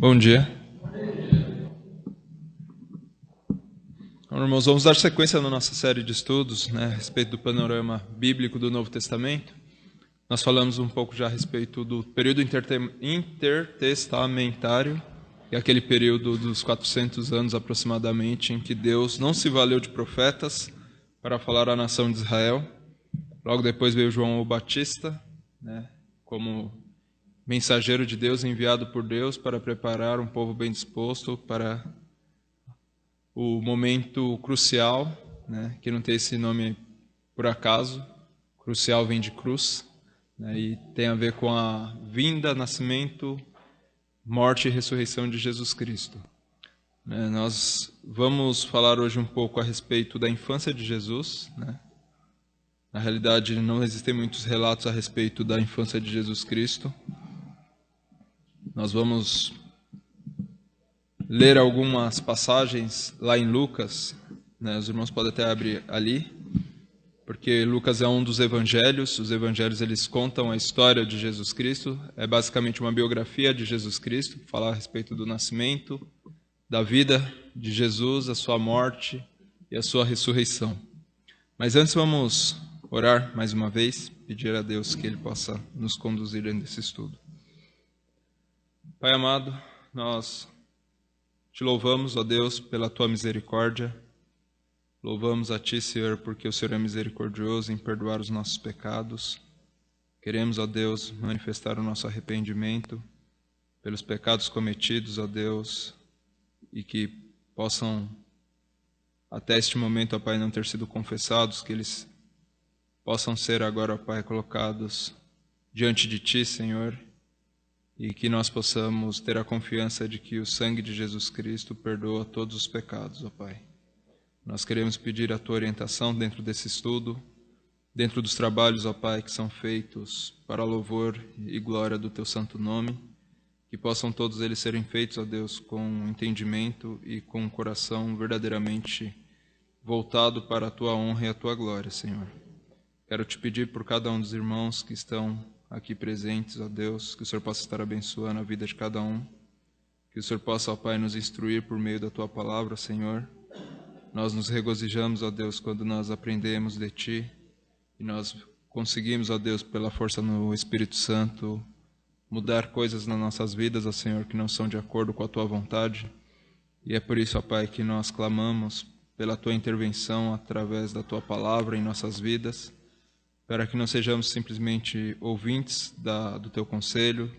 Bom dia. Então, irmãos, vamos dar sequência na nossa série de estudos, a respeito do panorama bíblico do Novo Testamento. Nós falamos um pouco já a respeito do período intertestamentário, que é aquele período dos 400 anos aproximadamente, em que Deus não se valeu de profetas para falar à nação de Israel. Logo depois veio João o Batista, como mensageiro de Deus, enviado por Deus para preparar um povo bem disposto para o momento crucial, que não tem esse nome por acaso. Crucial vem de cruz, e tem a ver com a vinda, nascimento, morte e ressurreição de Jesus Cristo. Nós vamos falar hoje um pouco a respeito da infância de Jesus. Na realidade, não existem muitos relatos a respeito da infância de Jesus Cristo. Nós vamos ler algumas passagens lá em Lucas, os irmãos podem até abrir ali, porque Lucas é um dos evangelhos. Os evangelhos, eles contam a história de Jesus Cristo, é basicamente uma biografia de Jesus Cristo, falar a respeito do nascimento, da vida de Jesus, a sua morte e a sua ressurreição. Mas antes vamos orar mais uma vez, pedir a Deus que Ele possa nos conduzir nesse estudo. Pai amado, nós te louvamos, ó Deus, pela Tua misericórdia. Louvamos a Ti, Senhor, porque o Senhor é misericordioso em perdoar os nossos pecados. Queremos, ó Deus, manifestar o nosso arrependimento pelos pecados cometidos, ó Deus, e que possam, até este momento, ó Pai, não ter sido confessados, que eles possam ser agora, ó Pai, colocados diante de Ti, Senhor, e que nós possamos ter a confiança de que o sangue de Jesus Cristo perdoa todos os pecados, ó Pai. Nós queremos pedir a Tua orientação dentro desse estudo, dentro dos trabalhos, ó Pai, que são feitos para louvor e glória do Teu santo nome, que possam todos eles serem feitos, ó Deus, com entendimento e com um coração verdadeiramente voltado para a Tua honra e a Tua glória, Senhor. Quero Te pedir por cada um dos irmãos que estão aqui presentes, ó Deus, que o Senhor possa estar abençoando a vida de cada um, que o Senhor possa, ó Pai, nos instruir por meio da Tua palavra, Senhor. Nós nos regozijamos, ó Deus, quando nós aprendemos de Ti e nós conseguimos, ó Deus, pela força no Espírito Santo, mudar coisas nas nossas vidas, ó Senhor, que não são de acordo com a Tua vontade. E é por isso, ó Pai, que nós clamamos pela Tua intervenção através da Tua palavra em nossas vidas, para que não sejamos simplesmente ouvintes do Teu conselho,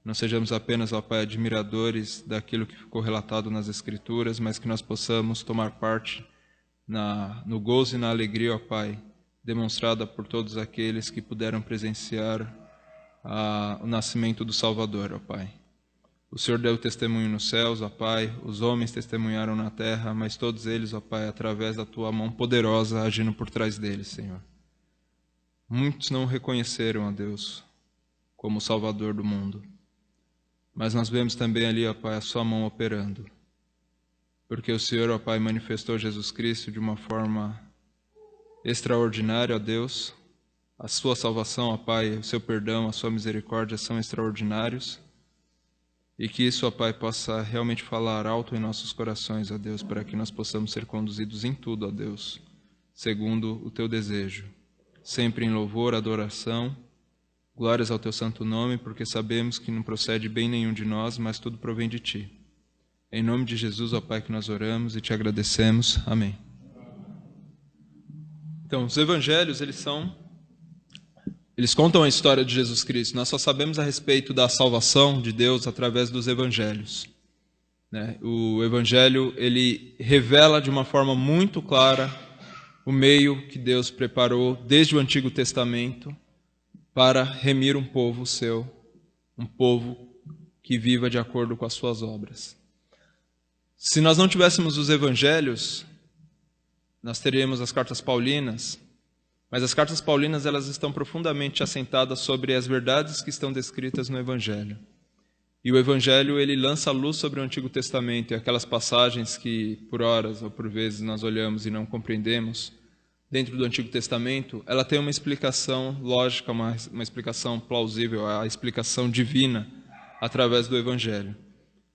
não sejamos apenas, ó Pai, admiradores daquilo que ficou relatado nas Escrituras, mas que nós possamos tomar parte no gozo e na alegria, ó Pai, demonstrada por todos aqueles que puderam presenciar o nascimento do Salvador, ó Pai. O Senhor deu testemunho nos céus, ó Pai, os homens testemunharam na terra, mas todos eles, ó Pai, através da Tua mão poderosa agindo por trás deles, Senhor. Muitos não o reconheceram, ó Deus, como o Salvador do mundo. Mas nós vemos também ali, ó Pai, a Sua mão operando. Porque o Senhor, ó Pai, manifestou Jesus Cristo de uma forma extraordinária, ó Deus. A Sua salvação, ó Pai, o Seu perdão, a Sua misericórdia são extraordinários. E que isso, ó Pai, possa realmente falar alto em nossos corações, ó Deus, para que nós possamos ser conduzidos em tudo, ó Deus, segundo o Teu desejo. Sempre em louvor, adoração, glórias ao Teu santo nome, porque sabemos que não procede bem nenhum de nós, mas tudo provém de Ti. Em nome de Jesus, ó Pai, que nós oramos e Te agradecemos. Amém. Então, os evangelhos, eles contam a história de Jesus Cristo. Nós só sabemos a respeito da salvação de Deus através dos evangelhos. O evangelho, ele revela de uma forma muito clara o meio que Deus preparou desde o Antigo Testamento para remir um povo seu, um povo que viva de acordo com as suas obras. Se nós não tivéssemos os evangelhos, nós teríamos as cartas paulinas, mas as cartas paulinas, elas estão profundamente assentadas sobre as verdades que estão descritas no evangelho. E o evangelho, ele lança luz sobre o Antigo Testamento, e aquelas passagens que por horas ou por vezes nós olhamos e não compreendemos dentro do Antigo Testamento, ela tem uma explicação lógica, uma explicação plausível, a explicação divina através do evangelho.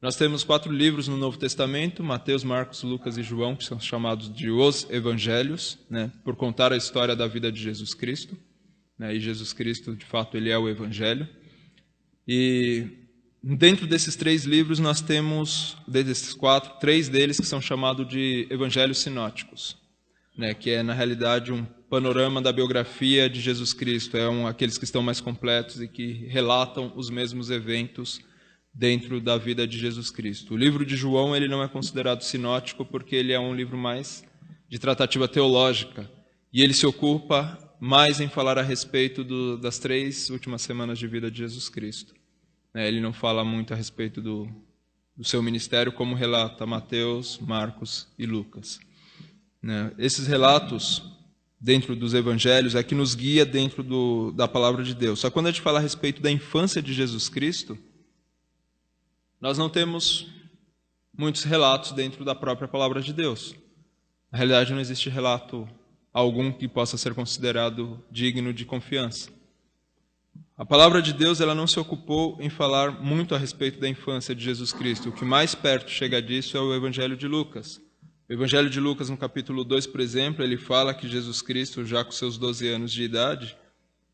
Nós temos 4 livros no Novo Testamento, Mateus, Marcos, Lucas e João, que são chamados de os Evangelhos, né, por contar a história da vida de Jesus Cristo. Né, e Jesus Cristo, de fato, ele é o Evangelho. E dentro desses 3 livros nós temos, desses 4, 3 deles que são chamados de Evangelhos sinóticos, né, que é, na realidade, um panorama da biografia de Jesus Cristo. Aqueles que estão mais completos e que relatam os mesmos eventos dentro da vida de Jesus Cristo. O livro de João ele não é considerado sinótico porque ele é um livro mais de tratativa teológica e ele se ocupa mais em falar a respeito das 3 últimas semanas de vida de Jesus Cristo. Ele não fala muito a respeito do seu ministério como relata Mateus, Marcos e Lucas. Esses relatos dentro dos evangelhos é que nos guia dentro da palavra de Deus. Só que quando a gente fala a respeito da infância de Jesus Cristo, nós não temos muitos relatos dentro da própria palavra de Deus. Na realidade, não existe relato algum que possa ser considerado digno de confiança. A palavra de Deus ela não se ocupou em falar muito a respeito da infância de Jesus Cristo. O que mais perto chega disso é o Evangelho de Lucas. O Evangelho de Lucas, no capítulo 2, por exemplo, ele fala que Jesus Cristo, já com seus 12 anos de idade,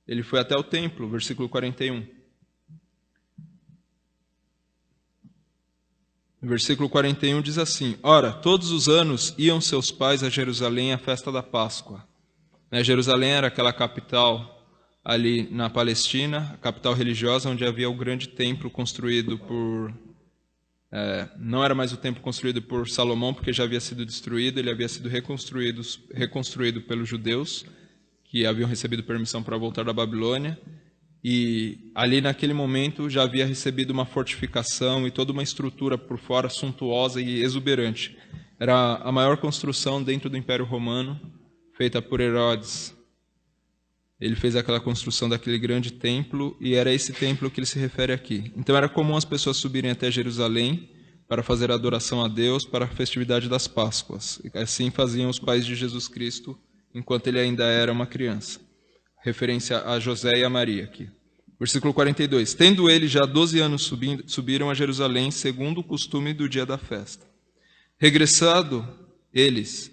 ele foi até o templo, versículo 41. O versículo 41 diz assim: Ora, todos os anos iam seus pais a Jerusalém à festa da Páscoa. Jerusalém era aquela capital ali na Palestina, a capital religiosa, onde havia o grande templo construído por... não era mais o templo construído por Salomão, porque já havia sido destruído, ele havia sido reconstruído pelos judeus, que haviam recebido permissão para voltar da Babilônia. E ali naquele momento já havia recebido uma fortificação e toda uma estrutura por fora suntuosa e exuberante. Era a maior construção dentro do Império Romano, feita por Herodes. Ele fez aquela construção daquele grande templo e era esse templo que ele se refere aqui. Então era comum as pessoas subirem até Jerusalém para fazer adoração a Deus para a festividade das Páscoas. E assim faziam os pais de Jesus Cristo enquanto ele ainda era uma criança. Referência a José e a Maria aqui. Versículo 42. Tendo ele já 12 anos subiram a Jerusalém segundo o costume do dia da festa. Regressando eles,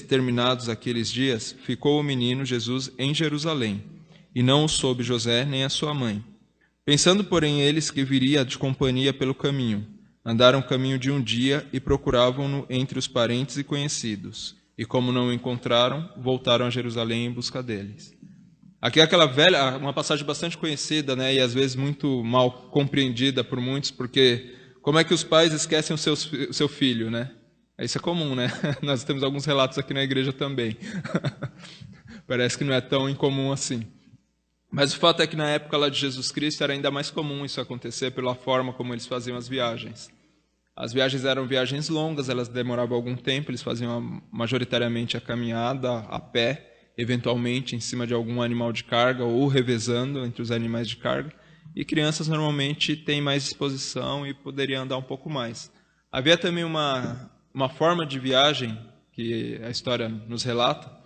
terminados aqueles dias, ficou o menino Jesus em Jerusalém, e não o soube José nem a sua mãe. Pensando, porém, eles que viria de companhia pelo caminho, andaram o caminho de um dia e procuravam-no entre os parentes e conhecidos. E como não o encontraram, voltaram a Jerusalém em busca deles. Aqui é aquela velha, uma passagem bastante conhecida, né, e às vezes muito mal compreendida por muitos, porque como é que os pais esquecem o seu filho, né? Isso é comum, né? Nós temos alguns relatos aqui na igreja também. Parece que não é tão incomum assim. Mas o fato é que na época lá de Jesus Cristo era ainda mais comum isso acontecer pela forma como eles faziam as viagens. As viagens eram viagens longas, elas demoravam algum tempo, eles faziam majoritariamente a caminhada a pé, eventualmente em cima de algum animal de carga ou revezando entre os animais de carga. E crianças normalmente têm mais disposição e poderiam andar um pouco mais. Havia também uma forma de viagem que a história nos relata,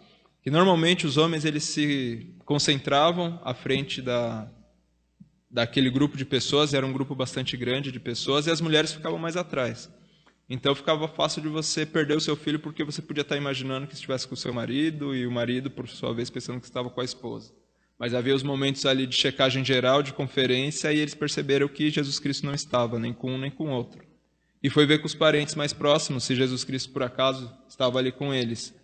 que normalmente os homens eles se concentravam à frente daquele grupo de pessoas, era um grupo bastante grande de pessoas, e as mulheres ficavam mais atrás. Então ficava fácil de você perder o seu filho, porque você podia estar imaginando que estivesse com o seu marido, e o marido, por sua vez, pensando que estava com a esposa. Mas havia os momentos ali de checagem geral, de conferência, e eles perceberam que Jesus Cristo não estava, nem com um nem com o outro. E foi ver com os parentes mais próximos se Jesus Cristo, por acaso, estava ali com eles.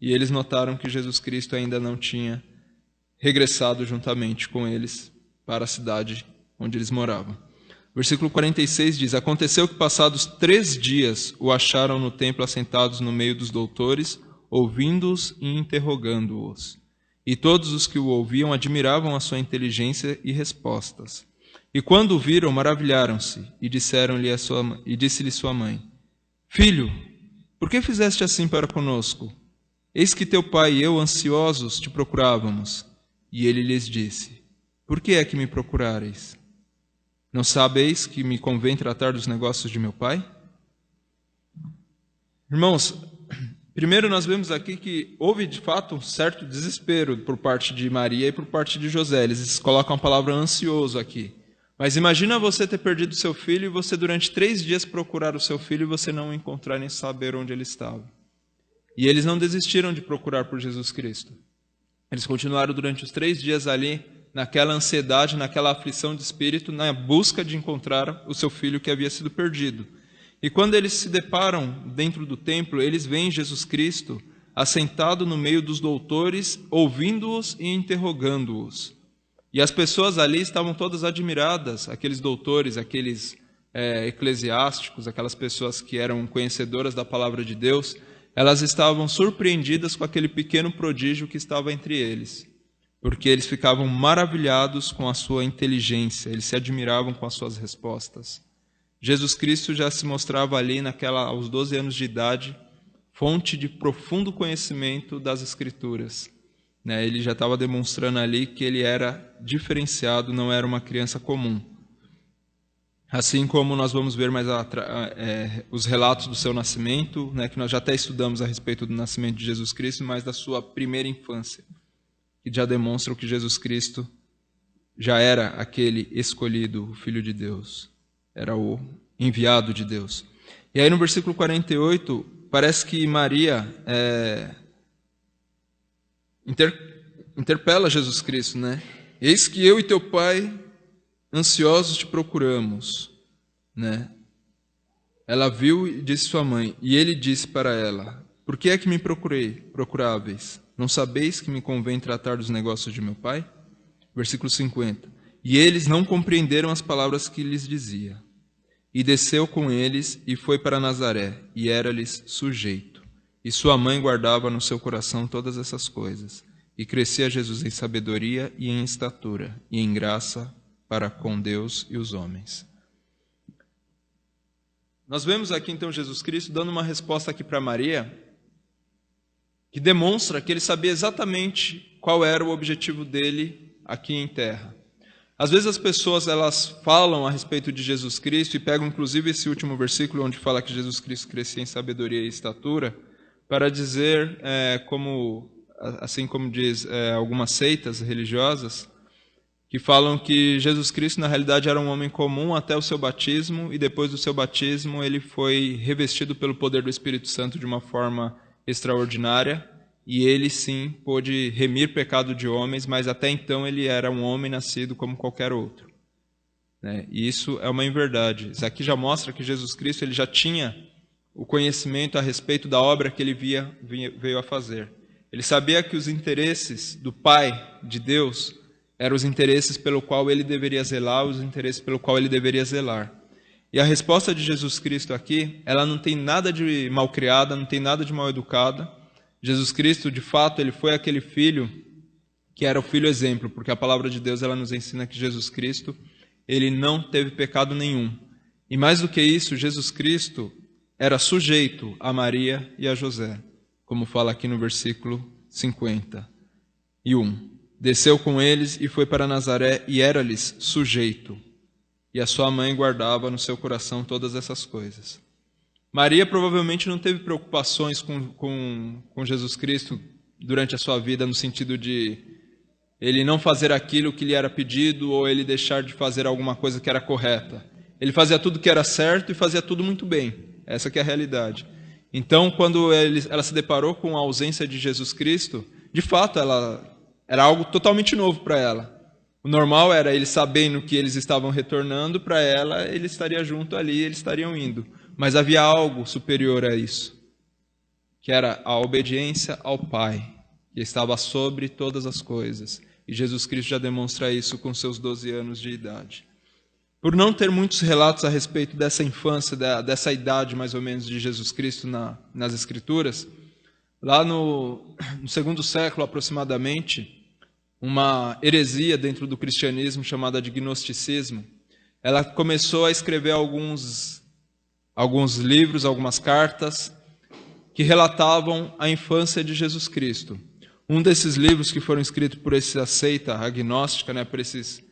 E eles notaram que Jesus Cristo ainda não tinha regressado juntamente com eles para a cidade onde eles moravam. Versículo 46 diz: Aconteceu que passados 3 dias o acharam no templo assentados no meio dos doutores, ouvindo-os e interrogando-os. E todos os que o ouviam admiravam a sua inteligência e respostas. E quando o viram, maravilharam-se e disse-lhe sua mãe: Filho, por que fizeste assim para conosco? Eis que teu pai e eu, ansiosos, te procurávamos. E ele lhes disse: Por que é que me procuráreis? Não sabeis que me convém tratar dos negócios de meu pai? Irmãos, primeiro nós vemos aqui que houve de fato um certo desespero por parte de Maria e por parte de José. Eles colocam a palavra ansioso aqui. Mas imagina você ter perdido seu filho e você durante 3 dias procurar o seu filho e você não encontrar nem saber onde ele estava. E eles não desistiram de procurar por Jesus Cristo. Eles continuaram durante os 3 dias ali, naquela ansiedade, naquela aflição de espírito, na busca de encontrar o seu filho que havia sido perdido. E quando eles se deparam dentro do templo, eles veem Jesus Cristo assentado no meio dos doutores, ouvindo-os e interrogando-os. E as pessoas ali estavam todas admiradas, aqueles doutores, aqueles eclesiásticos, aquelas pessoas que eram conhecedoras da palavra de Deus, elas estavam surpreendidas com aquele pequeno prodígio que estava entre eles, porque eles ficavam maravilhados com a sua inteligência, eles se admiravam com as suas respostas. Jesus Cristo já se mostrava ali aos 12 anos de idade, fonte de profundo conhecimento das Escrituras. Ele já estava demonstrando ali que ele era diferenciado, não era uma criança comum. Assim como nós vamos ver mais os relatos do seu nascimento, que nós já até estudamos a respeito do nascimento de Jesus Cristo, mas da sua primeira infância, que já demonstram que Jesus Cristo já era aquele escolhido, o Filho de Deus, era o enviado de Deus. E aí no versículo 48, parece que Maria interpela Jesus Cristo, Eis que eu e teu pai ansiosos te procuramos, Ela viu e disse sua mãe, e ele disse para ela, por que é que me procuráveis? Não sabeis que me convém tratar dos negócios de meu pai? Versículo 50. E eles não compreenderam as palavras que lhes dizia. E desceu com eles e foi para Nazaré, e era-lhes sujeito. E sua mãe guardava no seu coração todas essas coisas. E crescia Jesus em sabedoria e em estatura, e em graça para com Deus e os homens. Nós vemos aqui então Jesus Cristo dando uma resposta aqui para Maria, que demonstra que ele sabia exatamente qual era o objetivo dele aqui em terra. Às vezes as pessoas elas falam a respeito de Jesus Cristo e pegam inclusive esse último versículo onde fala que Jesus Cristo crescia em sabedoria e estatura para dizer, assim como diz algumas seitas religiosas, que falam que Jesus Cristo na realidade era um homem comum até o seu batismo e depois do seu batismo ele foi revestido pelo poder do Espírito Santo de uma forma extraordinária e ele sim pôde remir pecado de homens, mas até então ele era um homem nascido como qualquer outro. E isso é uma inverdade. Isso aqui já mostra que Jesus Cristo ele já tinha o conhecimento a respeito da obra que ele veio a fazer. Ele sabia que os interesses do Pai, de Deus, eram os interesses pelo qual ele deveria zelar, os interesses pelo qual ele deveria zelar. E a resposta de Jesus Cristo aqui, ela não tem nada de malcriada, não tem nada de mal educada. Jesus Cristo, de fato, ele foi aquele filho que era o filho exemplo, porque a palavra de Deus ela nos ensina que Jesus Cristo, ele não teve pecado nenhum. E mais do que isso, Jesus Cristo era sujeito a Maria e a José, como fala aqui no versículo 51. Desceu com eles e foi para Nazaré e era-lhes sujeito. E a sua mãe guardava no seu coração todas essas coisas. Maria provavelmente não teve preocupações com Jesus Cristo durante a sua vida, no sentido de ele não fazer aquilo que lhe era pedido ou ele deixar de fazer alguma coisa que era correta. Ele fazia tudo que era certo e fazia tudo muito bem. Essa que é a realidade. Então, quando ela se deparou com a ausência de Jesus Cristo, de fato, era algo totalmente novo para ela. O normal era eles sabendo que eles estavam retornando para ela, ele estaria junto ali, eles estariam indo. Mas havia algo superior a isso, que era a obediência ao Pai, que estava sobre todas as coisas. E Jesus Cristo já demonstra isso com seus 12 anos de idade. Por não ter muitos relatos a respeito dessa infância, dessa idade mais ou menos de Jesus Cristo nas Escrituras, lá no segundo século aproximadamente, uma heresia dentro do cristianismo chamada de gnosticismo, ela começou a escrever alguns livros, algumas cartas, que relatavam a infância de Jesus Cristo. Um desses livros que foram escritos por essa seita agnóstica, por esses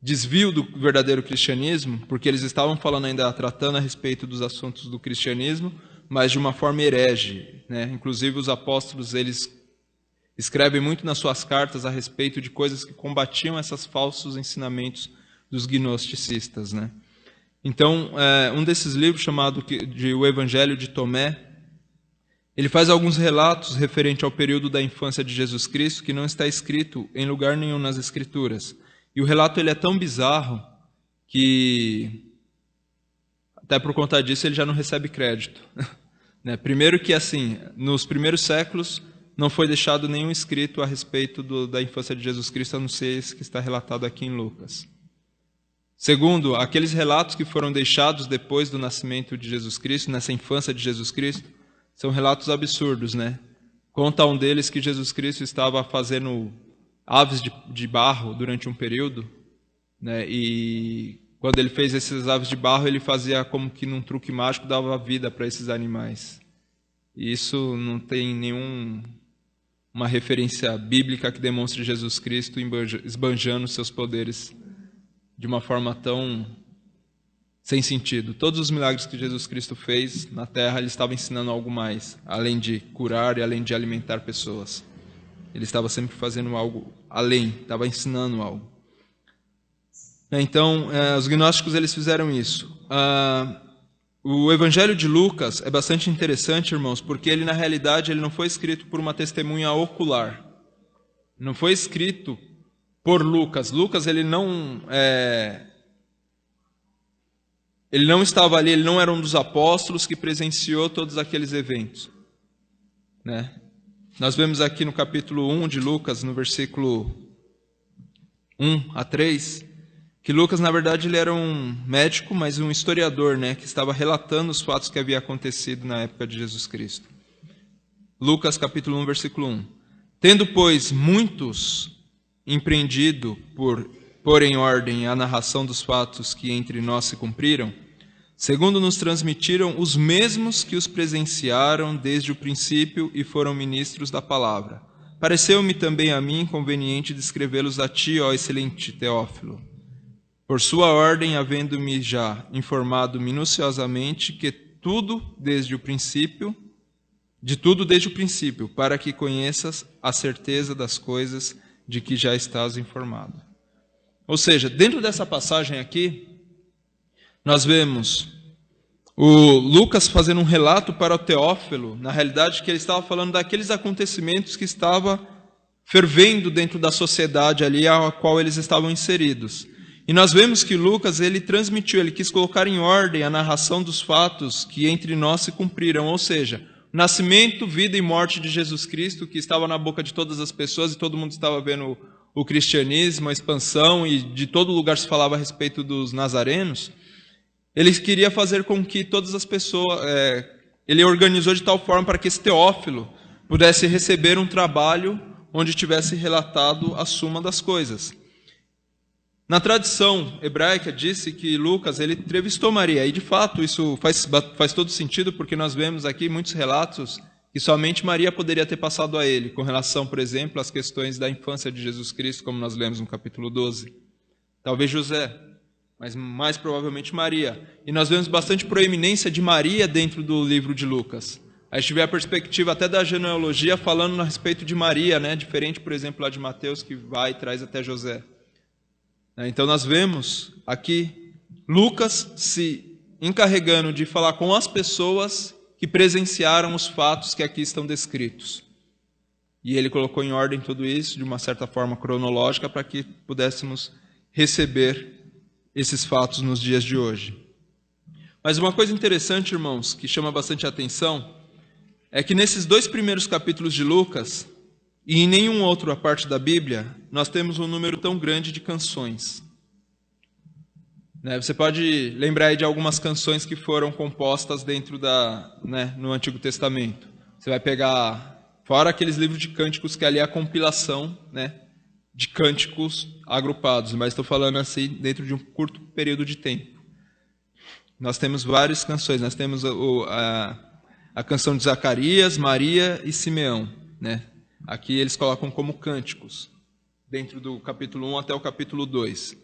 desvio do verdadeiro cristianismo, porque eles estavam falando ainda, tratando a respeito dos assuntos do cristianismo, mas de uma forma herege. Inclusive os apóstolos, eles escrevem muito nas suas cartas a respeito de coisas que combatiam esses falsos ensinamentos dos gnosticistas, né? Então, um desses livros, chamado de O Evangelho de Tomé, ele faz alguns relatos referentes ao período da infância de Jesus Cristo que não está escrito em lugar nenhum nas Escrituras. E o relato ele é tão bizarro que, até por conta disso, ele já não recebe crédito. Né? Primeiro que, assim, nos primeiros séculos não foi deixado nenhum escrito a respeito da infância de Jesus Cristo, a não ser esse que está relatado aqui em Lucas. Segundo, aqueles relatos que foram deixados depois do nascimento de Jesus Cristo, nessa infância de Jesus Cristo, são relatos absurdos, né? Conta um deles que Jesus Cristo estava fazendo aves de barro durante um período, né? E quando ele fez esses aves de barro, ele fazia como que num truque mágico dava vida para esses animais. E isso não tem nenhuma referência bíblica que demonstre Jesus Cristo esbanjando seus poderes de uma forma tão sem sentido. Todos os milagres que Jesus Cristo fez na terra, ele estava ensinando algo mais, além de curar e além de alimentar pessoas. Ele estava sempre fazendo algo além, estava ensinando algo. Então, os gnósticos eles fizeram isso. O Evangelho de Lucas é bastante interessante, irmãos, porque ele na realidade ele não foi escrito por uma testemunha ocular. Não foi escrito por Lucas. Lucas ele não estava ali, ele não era um dos apóstolos que presenciou todos aqueles eventos, né? Nós vemos aqui no capítulo 1 de Lucas, no versículo 1 a 3, que Lucas, na verdade, ele era um médico, mas um historiador, né, que estava relatando os fatos que haviam acontecido na época de Jesus Cristo. Lucas, capítulo 1, versículo 1. Tendo, pois, muitos empreendido por pôr em ordem a narração dos fatos que entre nós se cumpriram, segundo nos transmitiram os mesmos que os presenciaram desde o princípio e foram ministros da palavra. Pareceu-me também a mim conveniente descrevê-los a ti, ó excelente Teófilo, por sua ordem, havendo-me já informado minuciosamente que de tudo desde o princípio, para que conheças a certeza das coisas de que já estás informado. Ou seja, dentro dessa passagem aqui, nós vemos o Lucas fazendo um relato para o Teófilo, na realidade que ele estava falando daqueles acontecimentos que estavam fervendo dentro da sociedade ali a qual eles estavam inseridos. E nós vemos que Lucas, ele quis colocar em ordem a narração dos fatos que entre nós se cumpriram, ou seja, o nascimento, vida e morte de Jesus Cristo, que estava na boca de todas as pessoas e todo mundo estava vendo o cristianismo, a expansão, e de todo lugar se falava a respeito dos nazarenos. Ele queria fazer com que todas as pessoas, ele organizou de tal forma para que esse Teófilo pudesse receber um trabalho onde tivesse relatado a suma das coisas. Na tradição hebraica disse que Lucas ele entrevistou Maria, e de fato isso faz todo sentido, porque nós vemos aqui muitos relatos que somente Maria poderia ter passado a ele, com relação, por exemplo, às questões da infância de Jesus Cristo, como nós lemos no capítulo 12. Talvez José, mas mais provavelmente Maria. E nós vemos bastante proeminência de Maria dentro do livro de Lucas. A gente vê a perspectiva até da genealogia falando a respeito de Maria, né? Diferente, por exemplo, lá de Mateus, que vai e traz até José. Então nós vemos aqui Lucas se encarregando de falar com as pessoas que presenciaram os fatos que aqui estão descritos. E ele colocou em ordem tudo isso de uma certa forma cronológica para que pudéssemos receber esses fatos nos dias de hoje. Mas uma coisa interessante, irmãos, que chama bastante atenção, é que nesses 2 primeiros capítulos de Lucas, e em nenhum outro a parte da Bíblia, nós temos um número tão grande de canções. Você pode lembrar aí de algumas canções que foram compostas dentro no Antigo Testamento. Você vai pegar, fora aqueles livros de cânticos que ali é a compilação, de cânticos agrupados, mas estou falando assim dentro de um curto período de tempo. Nós temos várias canções, nós temos a canção de Zacarias, Maria e Simeão, Aqui eles colocam como cânticos, dentro do capítulo 1 até o capítulo 2.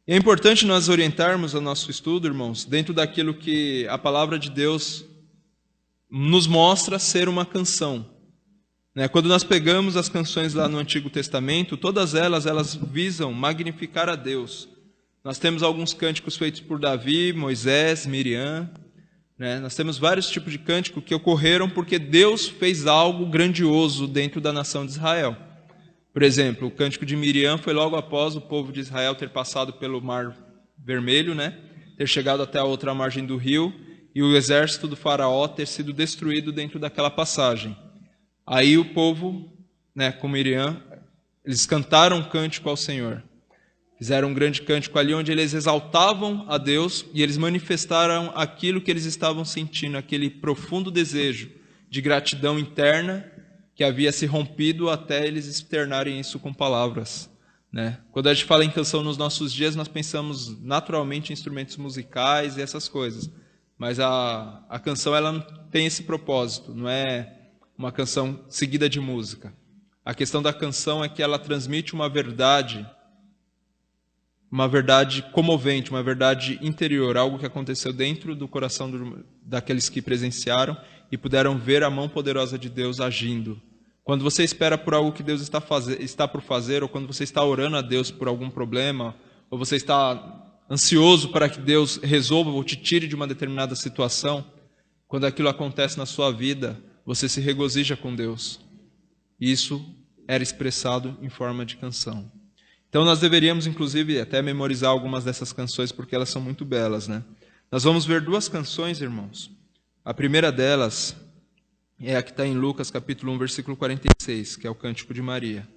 E é importante nós orientarmos o nosso estudo, irmãos, dentro daquilo que a palavra de Deus nos mostra ser uma canção. Quando nós pegamos as canções lá no Antigo Testamento, todas elas visam magnificar a Deus. Nós temos alguns cânticos feitos por Davi, Moisés, Miriam, né? Nós temos vários tipos de cântico que ocorreram porque Deus fez algo grandioso dentro da nação de Israel. Por exemplo, o cântico de Miriam foi logo após o povo de Israel ter passado pelo Mar Vermelho, né? Ter chegado até a outra margem do rio e o exército do faraó ter sido destruído dentro daquela passagem. Aí o povo, né, com Miriam, eles cantaram um cântico ao Senhor. Fizeram um grande cântico ali onde eles exaltavam a Deus e eles manifestaram aquilo que eles estavam sentindo, aquele profundo desejo de gratidão interna que havia se rompido até eles externarem isso com palavras, né? Quando a gente fala em canção nos nossos dias, nós pensamos naturalmente em instrumentos musicais e essas coisas. Mas a canção ela não tem esse propósito, não é uma canção seguida de música. A questão da canção é que ela transmite uma verdade comovente, uma verdade interior, algo que aconteceu dentro do coração daqueles que presenciaram e puderam ver a mão poderosa de Deus agindo. Quando você espera por algo que Deus está por fazer, ou quando você está orando a Deus por algum problema, ou você está ansioso para que Deus resolva ou te tire de uma determinada situação, quando aquilo acontece na sua vida, você se regozija com Deus. Isso era expressado em forma de canção. Então nós deveríamos, inclusive, até memorizar algumas dessas canções, porque elas são muito belas, né? Nós vamos ver duas canções, irmãos. A primeira delas é a que está em Lucas, capítulo 1, versículo 46, que é o Cântico de Maria.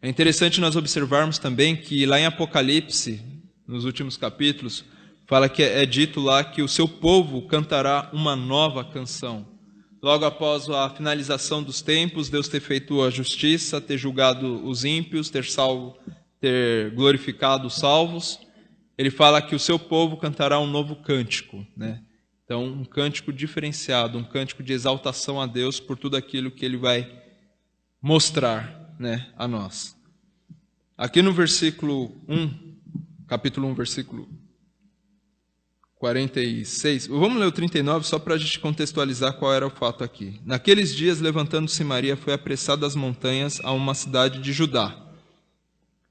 É interessante nós observarmos também que lá em Apocalipse, nos últimos capítulos, fala que é dito lá que o seu povo cantará uma nova canção. Logo após a finalização dos tempos, Deus ter feito a justiça, ter julgado os ímpios, ter glorificado os salvos, ele fala que o seu povo cantará um novo cântico, né? Então, um cântico diferenciado, um cântico de exaltação a Deus por tudo aquilo que ele vai mostrar, né, a nós. Aqui no versículo 1, capítulo 1, versículo 46, vamos ler o 39 só para a gente contextualizar qual era o fato aqui. Naqueles dias, levantando-se Maria, foi apressada das montanhas a uma cidade de Judá.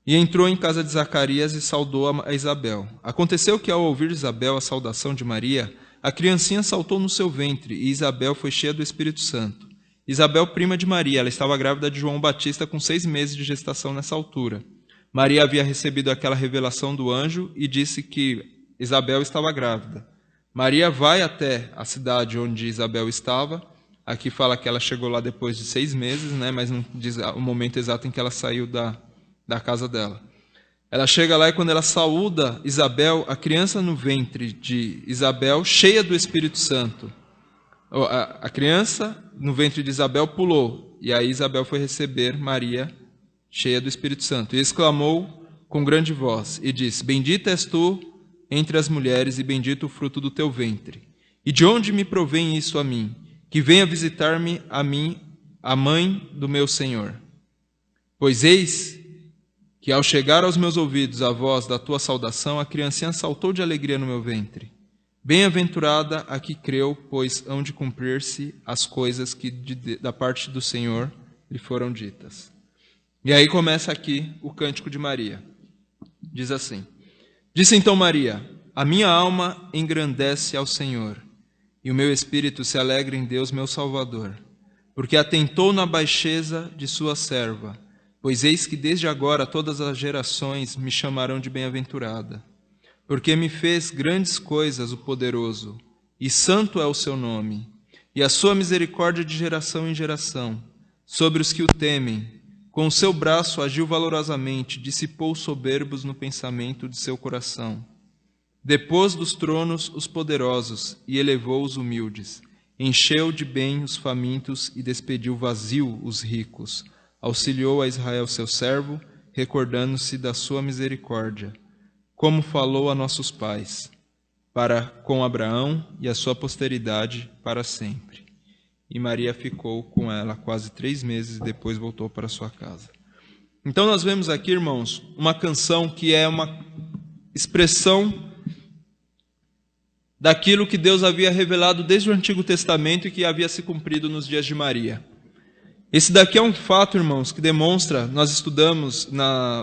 E entrou em casa de Zacarias e saudou a Isabel. Aconteceu que, ao ouvir Isabel a saudação de Maria, a criancinha saltou no seu ventre, e Isabel foi cheia do Espírito Santo. Isabel, prima de Maria, ela estava grávida de João Batista com 6 meses de gestação nessa altura. Maria havia recebido aquela revelação do anjo e disse que Isabel estava grávida. Maria vai até a cidade onde Isabel estava. Aqui fala que ela chegou lá depois de 6 meses, né? Mas não diz o momento exato em que ela saiu da casa dela. Ela chega lá e quando ela saúda Isabel, a criança no ventre de Isabel, cheia do Espírito Santo. A criança no ventre de Isabel pulou, e aí Isabel foi receber Maria, cheia do Espírito Santo, e exclamou com grande voz, e disse: Bendita és tu entre as mulheres, e bendito o fruto do teu ventre. E de onde me provém isso a mim? Que venha visitar-me a mim, a mãe do meu Senhor. Pois eis que ao chegar aos meus ouvidos a voz da tua saudação, a criancinha saltou de alegria no meu ventre. Bem-aventurada a que creu, pois hão de cumprir-se as coisas que da parte do Senhor lhe foram ditas. E aí começa aqui o Cântico de Maria. Diz assim: Disse então Maria: A minha alma engrandece ao Senhor, e o meu espírito se alegra em Deus meu Salvador, porque atentou na baixeza de sua serva. Pois eis que desde agora todas as gerações me chamarão de bem-aventurada. Porque me fez grandes coisas o poderoso, e santo é o seu nome, e a sua misericórdia de geração em geração, sobre os que o temem. Com o seu braço agiu valorosamente, dissipou os soberbos no pensamento de seu coração. Depôs dos tronos os poderosos, e elevou os humildes. Encheu de bem os famintos, e despediu vazio os ricos. Auxiliou a Israel seu servo, recordando-se da sua misericórdia, como falou a nossos pais, para com Abraão e a sua posteridade para sempre. E Maria ficou com ela quase 3 meses e depois voltou para sua casa. Então nós vemos aqui, irmãos, uma canção que é uma expressão daquilo que Deus havia revelado desde o Antigo Testamento e que havia se cumprido nos dias de Maria. Esse daqui é um fato, irmãos, que demonstra, nós estudamos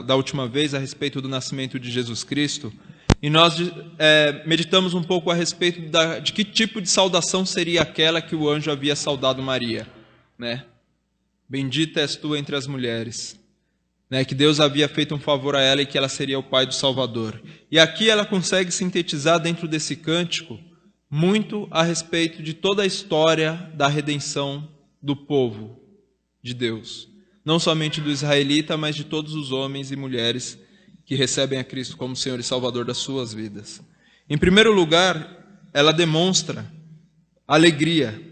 da última vez a respeito do nascimento de Jesus Cristo, e nós meditamos um pouco a respeito de que tipo de saudação seria aquela que o anjo havia saudado Maria, né? Bendita és tu entre as mulheres, né? Que Deus havia feito um favor a ela e que ela seria o pai do Salvador. E aqui ela consegue sintetizar dentro desse cântico muito a respeito de toda a história da redenção do povo de Deus. Não somente do israelita, mas de todos os homens e mulheres que recebem a Cristo como Senhor e Salvador das suas vidas. Em primeiro lugar, ela demonstra alegria,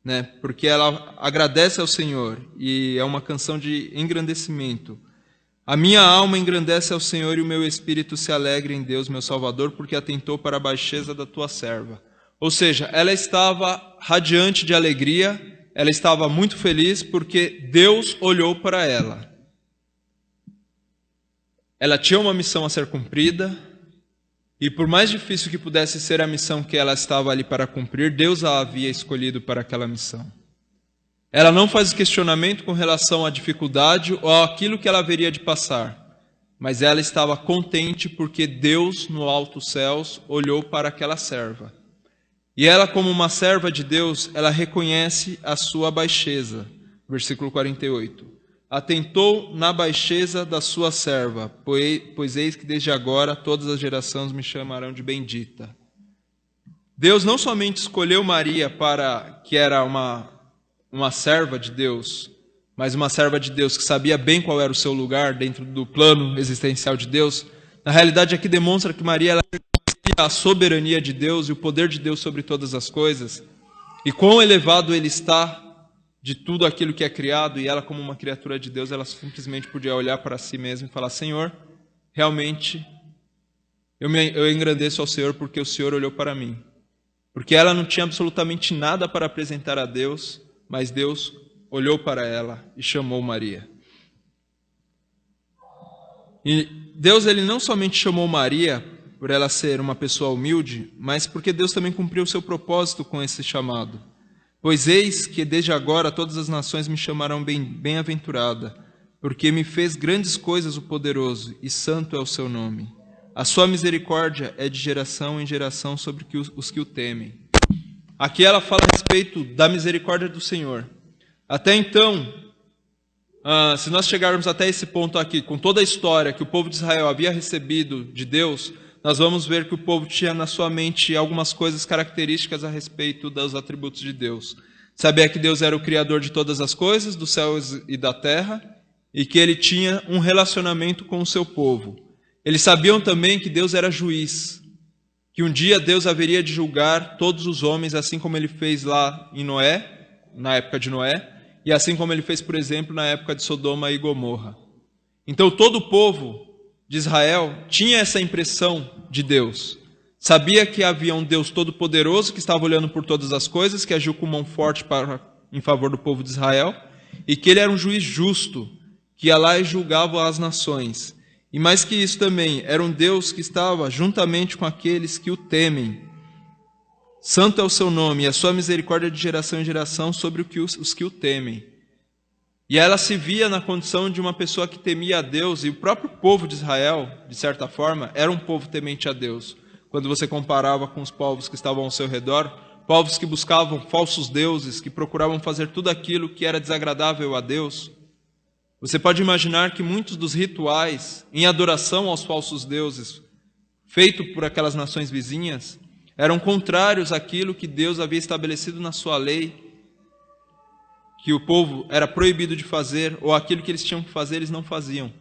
né? Porque ela agradece ao Senhor e é uma canção de engrandecimento. A minha alma engrandece ao Senhor e o meu espírito se alegra em Deus, meu Salvador, porque atentou para a baixeza da tua serva. Ou seja, ela estava radiante de alegria, ela estava muito feliz porque Deus olhou para ela. Ela tinha uma missão a ser cumprida, e por mais difícil que pudesse ser a missão que ela estava ali para cumprir, Deus a havia escolhido para aquela missão. Ela não faz questionamento com relação à dificuldade ou àquilo que ela haveria de passar, mas ela estava contente porque Deus, no alto céus, olhou para aquela serva. E ela, como uma serva de Deus, ela reconhece a sua baixeza. Versículo 48. Atentou na baixeza da sua serva, pois eis que desde agora todas as gerações me chamarão de bendita. Deus não somente escolheu Maria para que era uma serva de Deus, mas uma serva de Deus que sabia bem qual era o seu lugar dentro do plano existencial de Deus. Na realidade, aqui demonstra que Maria ela reconhecia a soberania de Deus e o poder de Deus sobre todas as coisas, e quão elevado Ele está de tudo aquilo que é criado, e ela, como uma criatura de Deus, ela simplesmente podia olhar para si mesma e falar: Senhor, realmente eu engrandeço ao Senhor porque o Senhor olhou para mim. Porque ela não tinha absolutamente nada para apresentar a Deus, mas Deus olhou para ela e chamou Maria. E Deus, ele não somente chamou Maria por ela ser uma pessoa humilde, mas porque Deus também cumpriu o seu propósito com esse chamado. Pois eis que desde agora todas as nações me chamarão bem-aventurada, porque me fez grandes coisas o poderoso, e santo é o seu nome. A sua misericórdia é de geração em geração sobre os que o temem. Aqui ela fala a respeito da misericórdia do Senhor. Até então, se nós chegarmos até esse ponto aqui, com toda a história que o povo de Israel havia recebido de Deus, nós vamos ver que o povo tinha na sua mente algumas coisas características a respeito dos atributos de Deus. Sabia que Deus era o Criador de todas as coisas, dos céus e da terra, e que Ele tinha um relacionamento com o seu povo. Eles sabiam também que Deus era juiz, que um dia Deus haveria de julgar todos os homens, assim como Ele fez lá em Noé, na época de Noé, e assim como Ele fez, por exemplo, na época de Sodoma e Gomorra. Então todo o povo de Israel tinha essa impressão de Deus. Sabia que havia um Deus todo-poderoso que estava olhando por todas as coisas, que agiu com mão forte em favor do povo de Israel, e que Ele era um juiz justo, que ia lá e julgava as nações. E mais que isso também, era um Deus que estava juntamente com aqueles que o temem. Santo é o seu nome, e a sua misericórdia de geração em geração sobre os que o temem. E ela se via na condição de uma pessoa que temia a Deus, e o próprio povo de Israel, de certa forma, era um povo temente a Deus. Quando você comparava com os povos que estavam ao seu redor, povos que buscavam falsos deuses, que procuravam fazer tudo aquilo que era desagradável a Deus, você pode imaginar que muitos dos rituais em adoração aos falsos deuses, feitos por aquelas nações vizinhas, eram contrários àquilo que Deus havia estabelecido na sua lei, que o povo era proibido de fazer, ou aquilo que eles tinham que fazer, eles não faziam.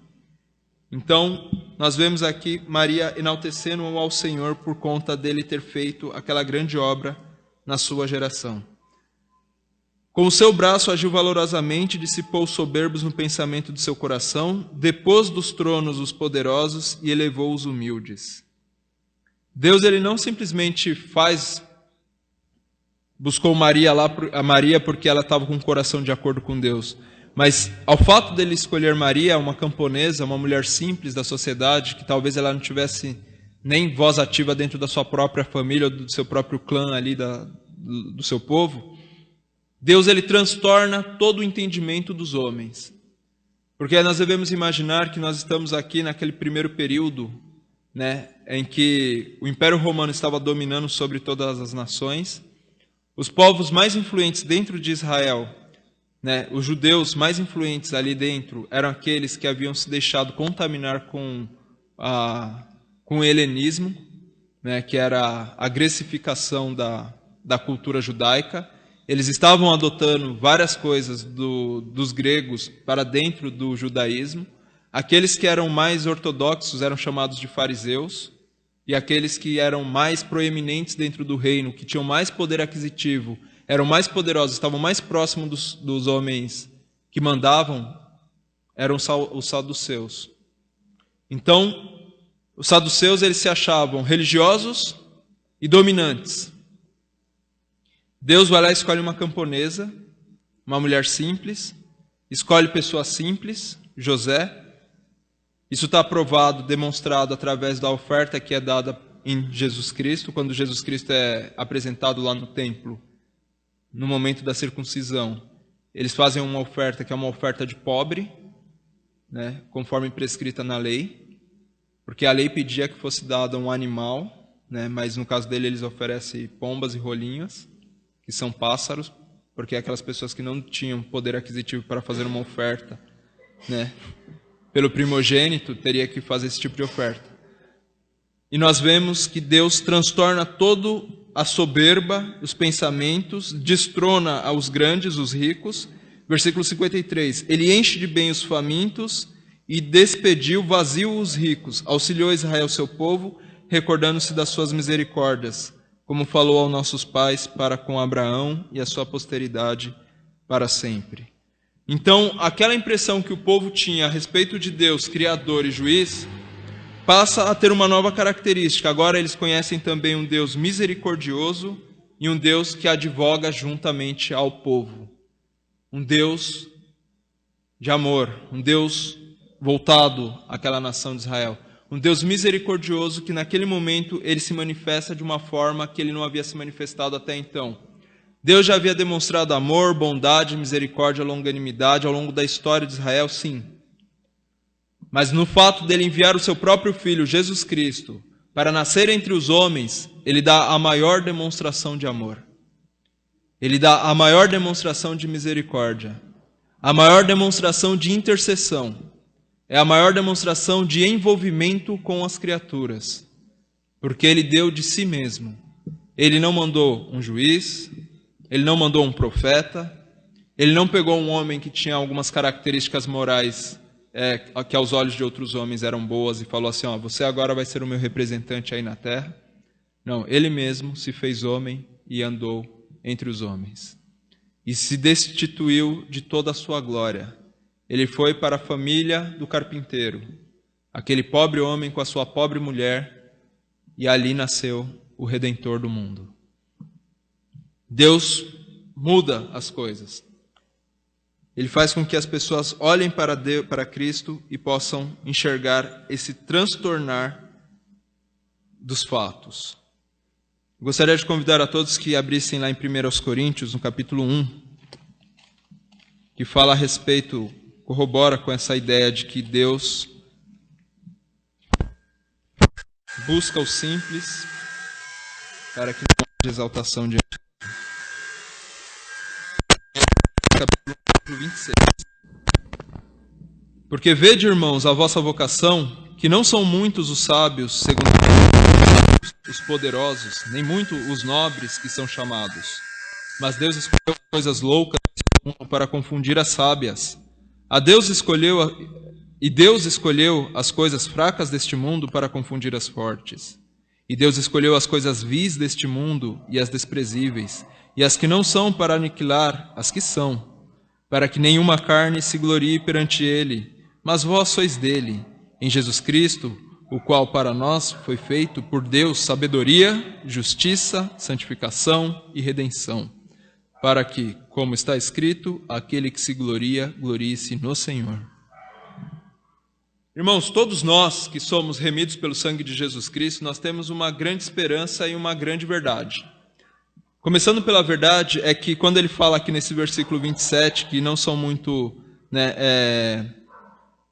Então, nós vemos aqui Maria enaltecendo ao Senhor por conta dele ter feito aquela grande obra na sua geração. Com o seu braço agiu valorosamente, dissipou os soberbos no pensamento de seu coração, depôs dos tronos os poderosos e elevou os humildes. Deus, ele não simplesmente buscou a Maria porque ela estava com o coração de acordo com Deus. Mas ao fato dele escolher Maria, uma camponesa, uma mulher simples da sociedade, que talvez ela não tivesse nem voz ativa dentro da sua própria família ou do seu próprio clã ali, do seu povo, Deus, ele transtorna todo o entendimento dos homens. Porque nós devemos imaginar que nós estamos aqui naquele primeiro período né, em que o Império Romano estava dominando sobre todas as nações. Os povos mais influentes dentro de Israel, né, os judeus mais influentes ali dentro, eram aqueles que haviam se deixado contaminar com o helenismo, né, que era a grecificação da cultura judaica. Eles estavam adotando várias coisas dos gregos para dentro do judaísmo. Aqueles que eram mais ortodoxos eram chamados de fariseus, e aqueles que eram mais proeminentes dentro do reino, que tinham mais poder aquisitivo, eram mais poderosos, estavam mais próximos dos homens que mandavam, eram os saduceus. Então, os saduceus, eles se achavam religiosos e dominantes. Deus vai lá e escolhe uma camponesa, uma mulher simples, escolhe pessoas simples, José. Isso está provado, demonstrado através da oferta que é dada em Jesus Cristo, quando Jesus Cristo é apresentado lá no templo, no momento da circuncisão. Eles fazem uma oferta que é uma oferta de pobre, né, conforme prescrita na lei, porque a lei pedia que fosse dado um animal, né, mas no caso dele eles oferecem pombas e rolinhas, que são pássaros, porque aquelas pessoas que não tinham poder aquisitivo para fazer uma oferta, né, pelo primogênito, teria que fazer esse tipo de oferta. E nós vemos que Deus transtorna toda a soberba, os pensamentos, destrona os grandes, os ricos. Versículo 53, ele enche de bem os famintos e despediu vazio os ricos, auxiliou Israel, seu povo, recordando-se das suas misericórdias, como falou aos nossos pais para com Abraão e a sua posteridade para sempre. Então, aquela impressão que o povo tinha a respeito de Deus, Criador e Juiz, passa a ter uma nova característica. Agora eles conhecem também um Deus misericordioso e um Deus que advoga juntamente ao povo. Um Deus de amor, um Deus voltado àquela nação de Israel. Um Deus misericordioso que naquele momento ele se manifesta de uma forma que ele não havia se manifestado até então. Deus já havia demonstrado amor, bondade, misericórdia, longanimidade ao longo da história de Israel, sim. Mas no fato dele enviar o seu próprio Filho, Jesus Cristo, para nascer entre os homens, ele dá a maior demonstração de amor. Ele dá a maior demonstração de misericórdia. A maior demonstração de intercessão. É a maior demonstração de envolvimento com as criaturas. Porque ele deu de si mesmo. Ele não mandou um juiz, ele não mandou um profeta, ele não pegou um homem que tinha algumas características morais que aos olhos de outros homens eram boas e falou assim, você agora vai ser o meu representante aí na terra. Não, ele mesmo se fez homem e andou entre os homens. E se destituiu de toda a sua glória. Ele foi para a família do carpinteiro, aquele pobre homem com a sua pobre mulher, e ali nasceu o Redentor do mundo. Deus muda as coisas. Ele faz com que as pessoas olhem para Cristo e possam enxergar esse transtornar dos fatos. Gostaria de convidar a todos que abrissem lá em 1 Coríntios, no capítulo 1, que fala a respeito, corrobora com essa ideia de que Deus busca o simples para que não haja exaltação diante dele. Capítulo 26. Porque vede, irmãos, a vossa vocação, que não são muitos os sábios, segundo os poderosos, nem muito os nobres que são chamados. Mas Deus escolheu coisas loucas para confundir as sábias. Deus escolheu as coisas fracas deste mundo para confundir as fortes. E Deus escolheu as coisas vis deste mundo e as desprezíveis, e as que não são para aniquilar as que são, para que nenhuma carne se glorie perante ele, mas vós sois dele, em Jesus Cristo, o qual para nós foi feito por Deus sabedoria, justiça, santificação e redenção, para que, como está escrito, aquele que se gloria, glorie-se no Senhor. Irmãos, todos nós que somos remidos pelo sangue de Jesus Cristo, nós temos uma grande esperança e uma grande verdade. Começando pela verdade, é que quando ele fala aqui nesse versículo 27, que não são muito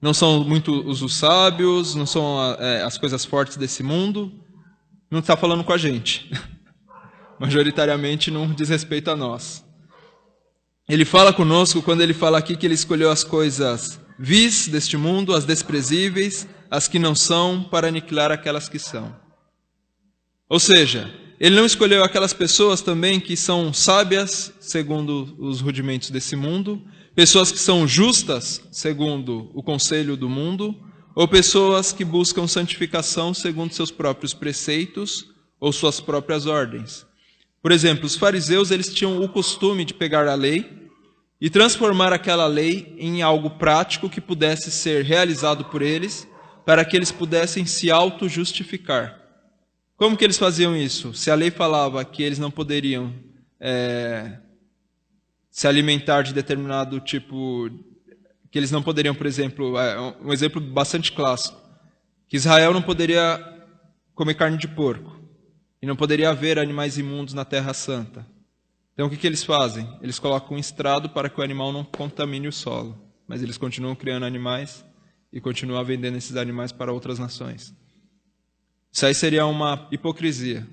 não são muito os sábios, não são as coisas fortes desse mundo. Não está falando com a gente. Majoritariamente não diz respeito a nós. Ele fala conosco quando ele fala aqui que ele escolheu as coisas vis deste mundo, as desprezíveis, as que não são, para aniquilar aquelas que são. Ou seja, ele não escolheu aquelas pessoas também que são sábias, segundo os rudimentos desse mundo, pessoas que são justas, segundo o conselho do mundo, ou pessoas que buscam santificação segundo seus próprios preceitos ou suas próprias ordens. Por exemplo, os fariseus eles tinham o costume de pegar a lei e transformar aquela lei em algo prático que pudesse ser realizado por eles, para que eles pudessem se auto-justificar. Como que eles faziam isso? Se a lei falava que eles não poderiam se alimentar de determinado tipo, que eles não poderiam, por exemplo, um exemplo bastante clássico, que Israel não poderia comer carne de porco, e não poderia haver animais imundos na Terra Santa. Então o que eles fazem? Eles colocam um estrado para que o animal não contamine o solo, mas eles continuam criando animais e continuam vendendo esses animais para outras nações. Isso aí seria uma hipocrisia.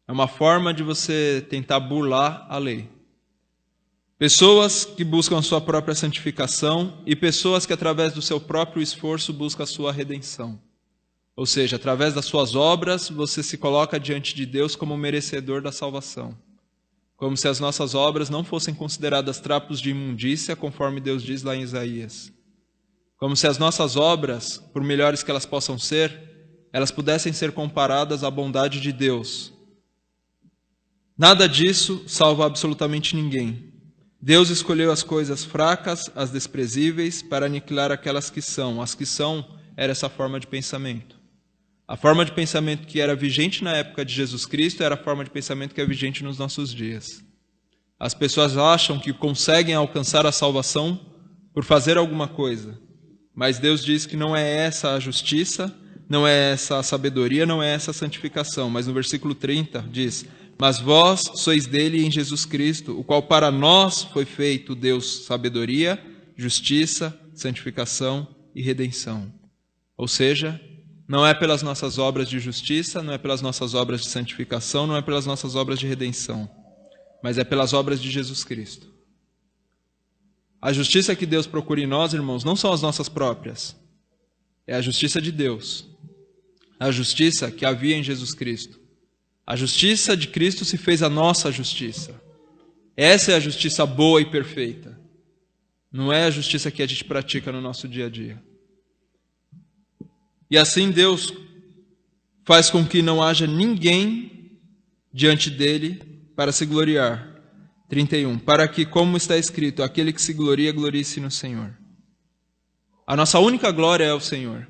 É uma forma de você tentar burlar a lei. Pessoas que buscam a sua própria santificação e pessoas que através do seu próprio esforço buscam a sua redenção. Ou seja, através das suas obras, você se coloca diante de Deus como merecedor da salvação. Como se as nossas obras não fossem consideradas trapos de imundícia, conforme Deus diz lá em Isaías. Como se as nossas obras, por melhores que elas possam ser, elas pudessem ser comparadas à bondade de Deus. Nada disso salva absolutamente ninguém. Deus escolheu as coisas fracas, as desprezíveis, para aniquilar aquelas que são. As que são era essa forma de pensamento. A forma de pensamento que era vigente na época de Jesus Cristo era a forma de pensamento que é vigente nos nossos dias. As pessoas acham que conseguem alcançar a salvação por fazer alguma coisa. Mas Deus diz que não é essa a justiça, não é essa a sabedoria, não é essa a santificação. Mas no versículo 30 diz: mas vós sois dele em Jesus Cristo, o qual para nós foi feito Deus sabedoria, justiça, santificação e redenção. Ou seja, não é pelas nossas obras de justiça, não é pelas nossas obras de santificação, não é pelas nossas obras de redenção, mas é pelas obras de Jesus Cristo. A justiça que Deus procura em nós, irmãos, não são as nossas próprias. É a justiça de Deus. A justiça que havia em Jesus Cristo. A justiça de Cristo se fez a nossa justiça. Essa é a justiça boa e perfeita. Não é a justiça que a gente pratica no nosso dia a dia. E assim Deus faz com que não haja ninguém diante dele para se gloriar. 31. Para que, como está escrito, aquele que se gloria, glorie-se no Senhor. A nossa única glória é o Senhor.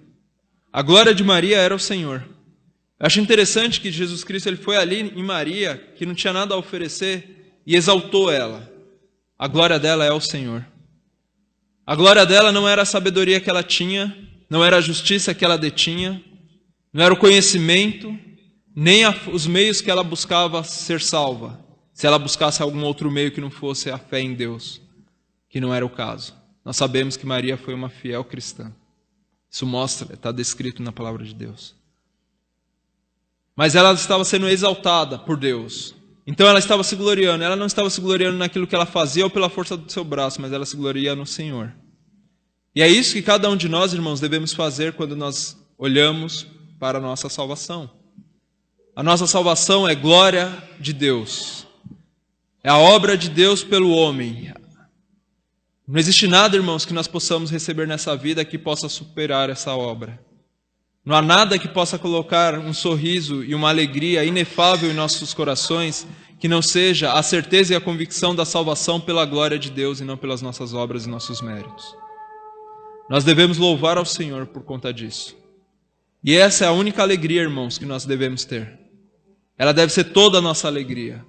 A glória de Maria era o Senhor. Eu acho interessante que Jesus Cristo ele foi ali em Maria, que não tinha nada a oferecer, e exaltou ela. A glória dela é o Senhor. A glória dela não era a sabedoria que ela tinha, não era a justiça que ela detinha, não era o conhecimento, nem os meios que ela buscava ser salva, se ela buscasse algum outro meio que não fosse a fé em Deus, que não era o caso. Nós sabemos que Maria foi uma fiel cristã. Isso mostra, está descrito na palavra de Deus. Mas ela estava sendo exaltada por Deus. Então ela estava se gloriando. Ela não estava se gloriando naquilo que ela fazia ou pela força do seu braço, mas ela se gloria no Senhor. E é isso que cada um de nós, irmãos, devemos fazer quando nós olhamos para a nossa salvação. A nossa salvação é glória de Deus. É a obra de Deus pelo homem. Não existe nada, irmãos, que nós possamos receber nessa vida que possa superar essa obra. Não há nada que possa colocar um sorriso e uma alegria inefável em nossos corações que não seja a certeza e a convicção da salvação pela glória de Deus e não pelas nossas obras e nossos méritos. Nós devemos louvar ao Senhor por conta disso. E essa é a única alegria, irmãos, que nós devemos ter. Ela deve ser toda a nossa alegria.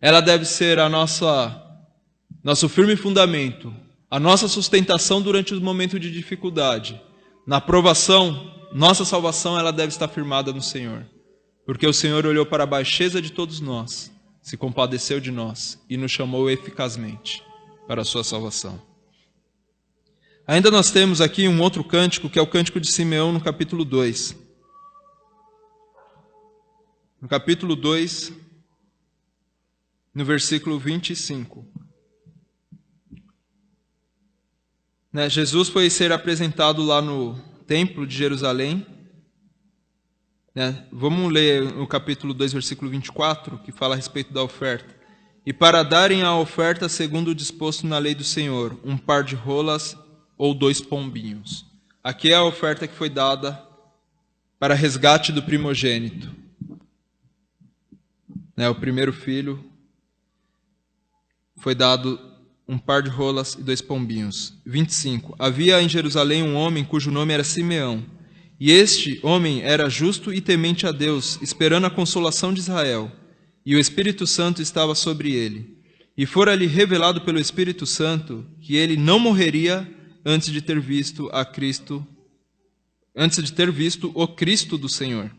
Ela deve ser nosso firme fundamento, a nossa sustentação durante o momento de dificuldade. Na provação, nossa salvação ela deve estar firmada no Senhor. Porque o Senhor olhou para a baixeza de todos nós, se compadeceu de nós e nos chamou eficazmente para a sua salvação. Ainda nós temos aqui um outro cântico, que é o cântico de Simeão, no capítulo 2. No capítulo 2, no versículo 25. Jesus foi ser apresentado lá no templo de Jerusalém. Vamos ler o capítulo 2, versículo 24, que fala a respeito da oferta. E para darem a oferta segundo o disposto na lei do Senhor, um par de rolas ou 2 pombinhos. Aqui é a oferta que foi dada para resgate do primogênito. O primeiro filho foi dado um par de rolas e 2 pombinhos. 25. Havia em Jerusalém um homem cujo nome era Simeão. E este homem era justo e temente a Deus, esperando a consolação de Israel. E o Espírito Santo estava sobre ele. E fora-lhe revelado pelo Espírito Santo que ele não morreria antes de ter visto o Cristo do Senhor.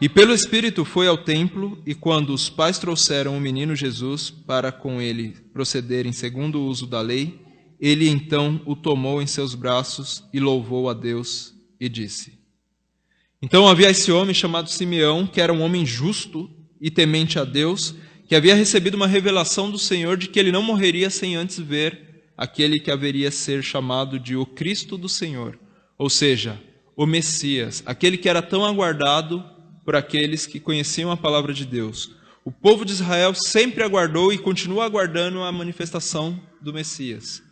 E pelo Espírito foi ao templo, e quando os pais trouxeram o menino Jesus para com ele procederem segundo o uso da lei, ele então o tomou em seus braços e louvou a Deus e disse. Então havia esse homem chamado Simeão, que era um homem justo e temente a Deus, que havia recebido uma revelação do Senhor de que ele não morreria sem antes ver aquele que haveria ser chamado de o Cristo do Senhor, ou seja, o Messias, aquele que era tão aguardado por aqueles que conheciam a palavra de Deus. O povo de Israel sempre aguardou e continua aguardando a manifestação do Messias.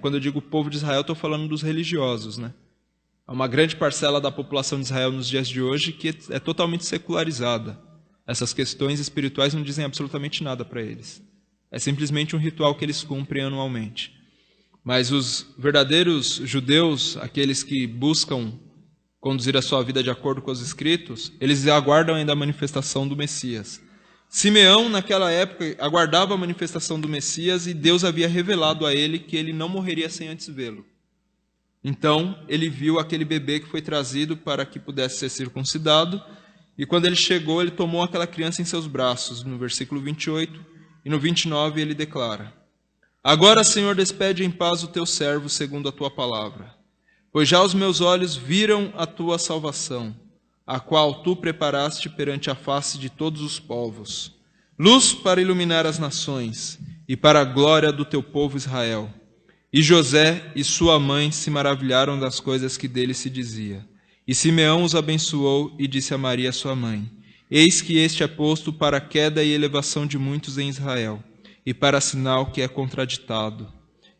Quando eu digo povo de Israel, estou falando dos religiosos. Há uma grande parcela da população de Israel nos dias de hoje que é totalmente secularizada. Essas questões espirituais não dizem absolutamente nada para eles. É simplesmente um ritual que eles cumprem anualmente. Mas os verdadeiros judeus, aqueles que buscam conduzir a sua vida de acordo com os Escritos, eles aguardam ainda a manifestação do Messias. Simeão, naquela época, aguardava a manifestação do Messias e Deus havia revelado a ele que ele não morreria sem antes vê-lo. Então, ele viu aquele bebê que foi trazido para que pudesse ser circuncidado, e quando ele chegou, ele tomou aquela criança em seus braços, no versículo 28, e no 29 ele declara: Agora, Senhor, despede em paz o teu servo segundo a tua palavra. Pois já os meus olhos viram a tua salvação, a qual tu preparaste perante a face de todos os povos, luz para iluminar as nações e para a glória do teu povo Israel. E José e sua mãe se maravilharam das coisas que dele se dizia. E Simeão os abençoou e disse a Maria, sua mãe: Eis que este é posto para a queda e elevação de muitos em Israel, e para sinal que é contraditado.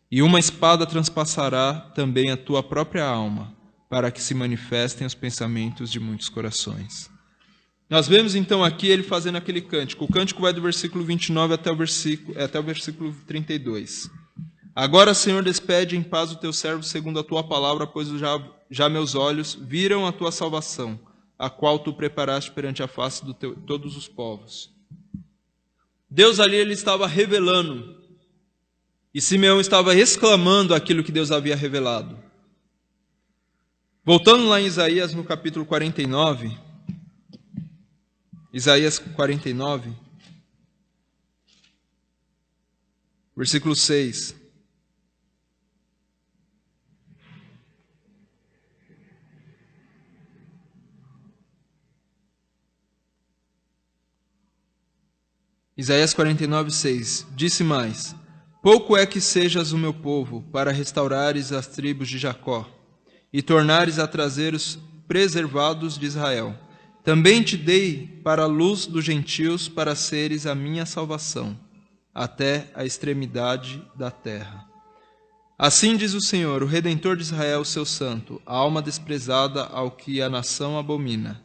E uma espada transpassará também a tua própria alma, para que se manifestem os pensamentos de muitos corações. Nós vemos então aqui ele fazendo aquele cântico. O cântico vai do versículo 29 até o versículo 32. Agora, Senhor, despede em paz o teu servo segundo a tua palavra, pois já meus olhos viram a tua salvação, a qual tu preparaste perante a face de todos os povos. Deus ali ele estava revelando. E Simeão estava exclamando aquilo que Deus havia revelado. Voltando lá em Isaías, no capítulo 49, Isaías 49, versículo 6. Isaías 49, 6. Disse mais: Pouco é que sejas o meu povo, para restaurares as tribos de Jacó, e tornares a trazer os preservados de Israel. Também te dei para a luz dos gentios, para seres a minha salvação, até a extremidade da terra. Assim diz o Senhor, o Redentor de Israel, seu santo, a alma desprezada ao que a nação abomina,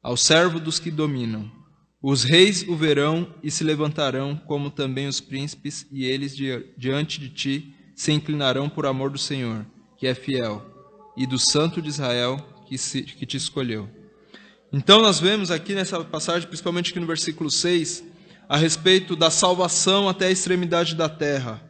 ao servo dos que dominam. Os reis o verão e se levantarão, como também os príncipes, e eles diante de ti se inclinarão por amor do Senhor, que é fiel, e do Santo de Israel, que te escolheu. Então nós vemos aqui nessa passagem, principalmente aqui no versículo 6, a respeito da salvação até a extremidade da terra.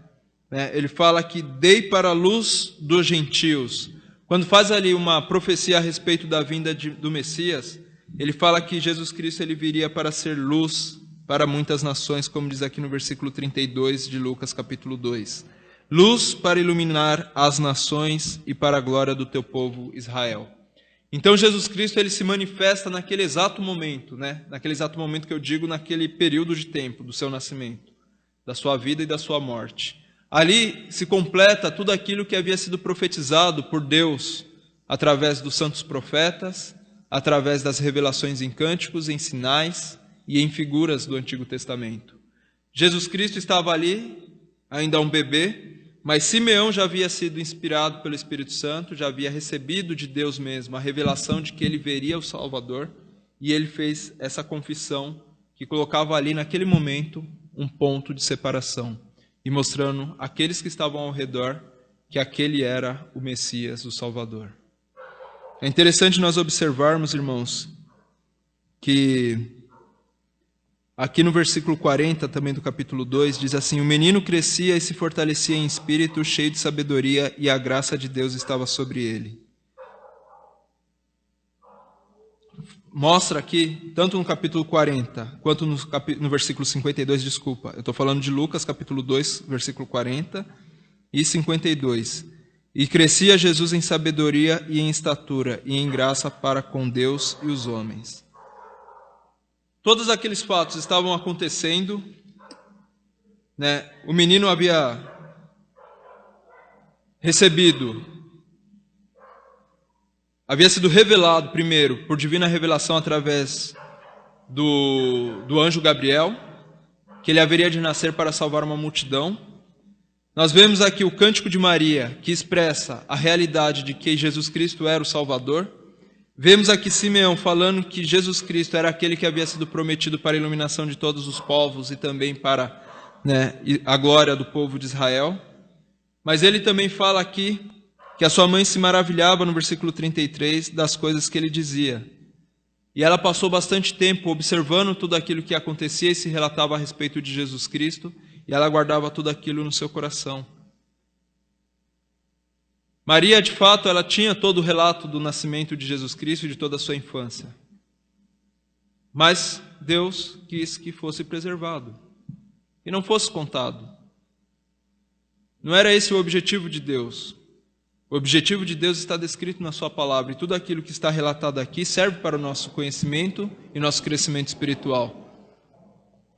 Ele fala que dei para a luz dos gentios. Quando faz ali uma profecia a respeito da vinda do Messias, ele fala que Jesus Cristo ele viria para ser luz para muitas nações, como diz aqui no versículo 32 de Lucas capítulo 2. luz para iluminar as nações e para a glória do teu povo Israel. Então Jesus Cristo ele se manifesta naquele exato momento, naquele exato momento que eu digo, naquele período de tempo do seu nascimento, da sua vida e da sua morte. Ali se completa tudo aquilo que havia sido profetizado por Deus através dos santos profetas, através das revelações em cânticos, em sinais e em figuras do Antigo Testamento. Jesus Cristo estava ali, ainda um bebê, mas Simeão já havia sido inspirado pelo Espírito Santo, já havia recebido de Deus mesmo a revelação de que ele veria o Salvador, e ele fez essa confissão que colocava ali naquele momento um ponto de separação, e mostrando àqueles que estavam ao redor que aquele era o Messias, o Salvador. É interessante nós observarmos, irmãos, que aqui no versículo 40, também do capítulo 2, diz assim: o menino crescia e se fortalecia em espírito, cheio de sabedoria, e a graça de Deus estava sobre ele. Mostra aqui, tanto no capítulo 40, quanto no versículo 52, desculpa, eu estou falando de Lucas, capítulo 2, versículo 40 e 52. E crescia Jesus em sabedoria e em estatura, e em graça para com Deus e os homens. Todos aqueles fatos estavam acontecendo, O menino havia sido revelado primeiro por divina revelação através do anjo Gabriel, que ele haveria de nascer para salvar uma multidão. Nós vemos aqui o cântico de Maria, que expressa a realidade de que Jesus Cristo era o Salvador. Vemos aqui Simeão falando que Jesus Cristo era aquele que havia sido prometido para a iluminação de todos os povos e também para a glória do povo de Israel. Mas ele também fala aqui que a sua mãe se maravilhava, no versículo 33, das coisas que ele dizia. E ela passou bastante tempo observando tudo aquilo que acontecia e se relatava a respeito de Jesus Cristo, e ela guardava tudo aquilo no seu coração. Maria, de fato, ela tinha todo o relato do nascimento de Jesus Cristo e de toda a sua infância. Mas Deus quis que fosse preservado e não fosse contado. Não era esse o objetivo de Deus. O objetivo de Deus está descrito na sua palavra, e tudo aquilo que está relatado aqui serve para o nosso conhecimento e nosso crescimento espiritual.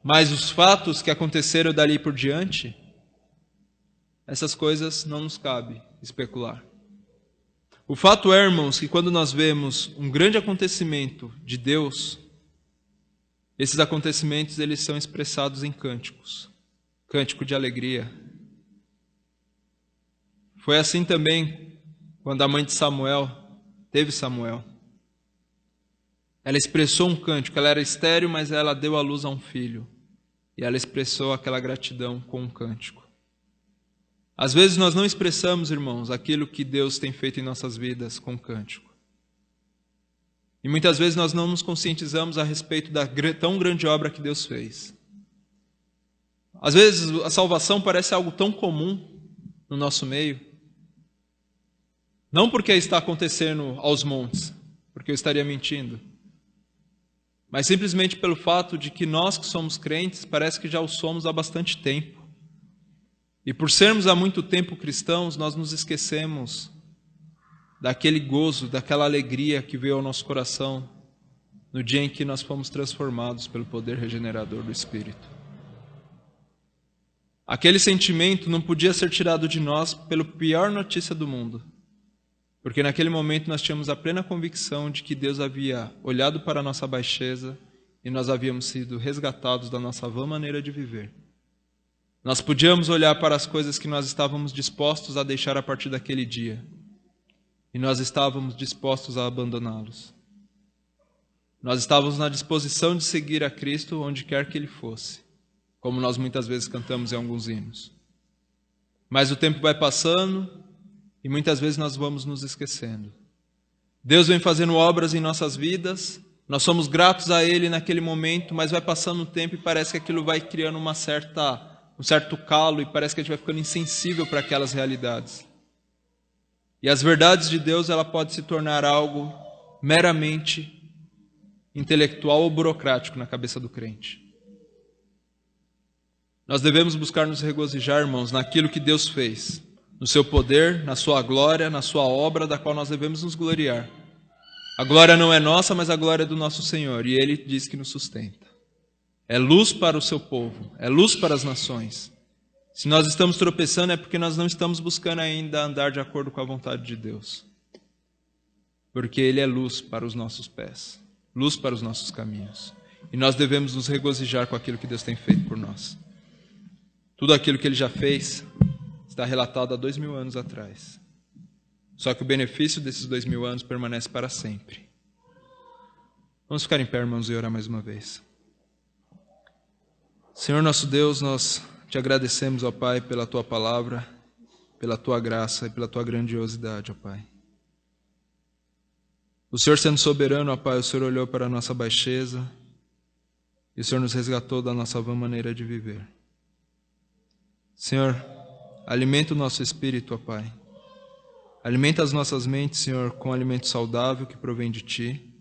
Mas os fatos que aconteceram dali por diante, essas coisas não nos cabe especular. O fato é, irmãos, que quando nós vemos um grande acontecimento de Deus, esses acontecimentos eles são expressados em cânticos, cântico de alegria. Foi assim também quando a mãe de Samuel teve Samuel. Ela expressou um cântico, ela era estéril, mas ela deu à luz a um filho. E ela expressou aquela gratidão com um cântico. Às vezes nós não expressamos, irmãos, aquilo que Deus tem feito em nossas vidas com cântico. E muitas vezes nós não nos conscientizamos a respeito da tão grande obra que Deus fez. Às vezes a salvação parece algo tão comum no nosso meio. Não porque está acontecendo aos montes, porque eu estaria mentindo. Mas simplesmente pelo fato de que nós que somos crentes, parece que já o somos há bastante tempo. E por sermos há muito tempo cristãos, nós nos esquecemos daquele gozo, daquela alegria que veio ao nosso coração no dia em que nós fomos transformados pelo poder regenerador do Espírito. Aquele sentimento não podia ser tirado de nós pela pior notícia do mundo, porque naquele momento nós tínhamos a plena convicção de que Deus havia olhado para a nossa baixeza e nós havíamos sido resgatados da nossa vã maneira de viver. Nós podíamos olhar para as coisas que nós estávamos dispostos a deixar a partir daquele dia, e nós estávamos dispostos a abandoná-los. Nós estávamos na disposição de seguir a Cristo onde quer que Ele fosse, como nós muitas vezes cantamos em alguns hinos. Mas o tempo vai passando e muitas vezes nós vamos nos esquecendo. Deus vem fazendo obras em nossas vidas, nós somos gratos a Ele naquele momento, mas vai passando o tempo e parece que aquilo vai criando um certo calo e parece que a gente vai ficando insensível para aquelas realidades. E as verdades de Deus, ela pode se tornar algo meramente intelectual ou burocrático na cabeça do crente. Nós devemos buscar nos regozijar, irmãos, naquilo que Deus fez, no seu poder, na sua glória, na sua obra, da qual nós devemos nos gloriar. A glória não é nossa, mas a glória é do nosso Senhor, e Ele diz que nos sustenta. É luz para o seu povo, é luz para as nações. Se nós estamos tropeçando é porque nós não estamos buscando ainda andar de acordo com a vontade de Deus. Porque Ele é luz para os nossos pés, luz para os nossos caminhos. E nós devemos nos regozijar com aquilo que Deus tem feito por nós. Tudo aquilo que Ele já fez está relatado há 2000 anos atrás. Só que o benefício desses 2000 anos permanece para sempre. Vamos ficar em pé, irmãos, e orar mais uma vez. Senhor nosso Deus, nós te agradecemos, ó Pai, pela Tua palavra, pela Tua graça e pela Tua grandiosidade, ó Pai. O Senhor sendo soberano, ó Pai, o Senhor olhou para a nossa baixeza e o Senhor nos resgatou da nossa vã maneira de viver. Senhor, alimenta o nosso espírito, ó Pai. Alimenta as nossas mentes, Senhor, com alimento saudável que provém de Ti,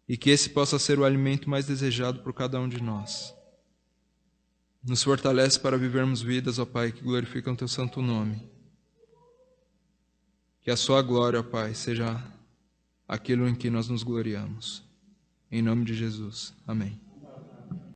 e que esse possa ser o alimento mais desejado por cada um de nós. Nos fortalece para vivermos vidas, ó Pai, que glorificam Teu santo nome. Que a Sua glória, ó Pai, seja aquilo em que nós nos gloriamos. Em nome de Jesus. Amém.